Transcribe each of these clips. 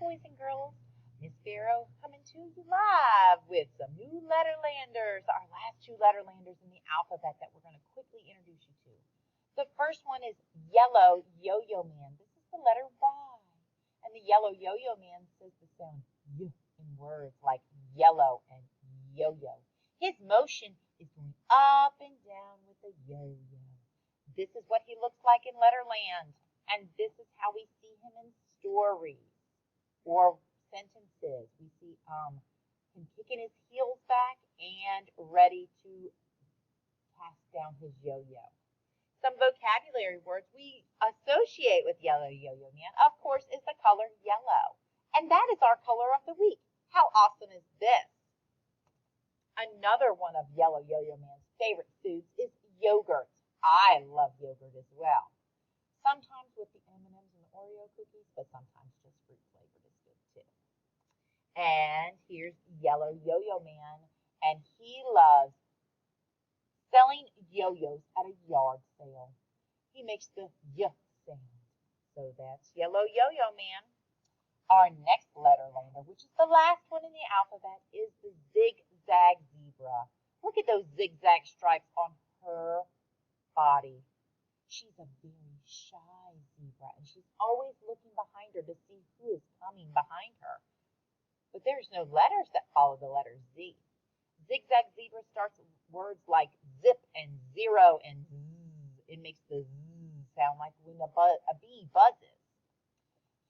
boys and girls. Miss Pharaoh coming to you live with some new letterlanders, our last two letterlanders in the alphabet that we're going to quickly introduce you to. The first one is Yellow Yo-Yo Man. This is the letter Y. And the Yellow Yo-Yo Man says the sound Y in words like yellow and yo-yo. His motion is going up and down with a yo-yo. This is what he looks like in Letterland. And this is how we see him in stories or sentences. We see him kicking his heels back and ready to pass down his yo-yo. Some vocabulary words we associate with Yellow Yo-Yo Man, of course, is the color yellow. And that is our color of the week. How awesome is this? Another one of Yellow Yo-Yo Man's favorite foods is yogurt. I love yogurt as well. Sometimes with the M&Ms and the Oreo cookies, but sometimes just fruit flavored is good too. And here's Yellow Yo-Yo Man, and he loves selling yo-yos at a yard sale. He makes the y sound. So that's Yellow Yo-Yo Man. Our next letterlander, which is the last one in the alphabet, is the Zig Zag Zebra. Look at those zigzag stripes on her body. She's a very shy zebra, and she's always looking behind her to see who is coming behind her. But there's no letters that follow the letter Z. Zigzag Zebra starts with words like zip and zero and zzz. It makes the zzz sound like when a bee buzzes.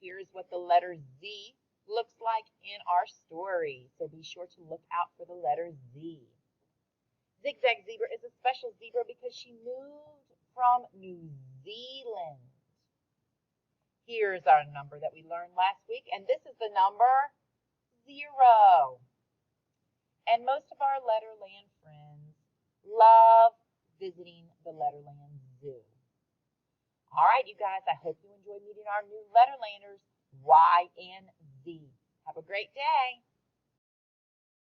Here's what the letter Z looks like in our story, so be sure to look out for the letter Z. Zigzag Zebra is a special zebra because she moved from New Zealand. Here's our number that we learned last week, and this is the number 0. And most of our Letterland friends love visiting the Letterland Zoo. All right, you guys, I hope you enjoyed meeting our new Letterlanders, Y and Z. Have a great day.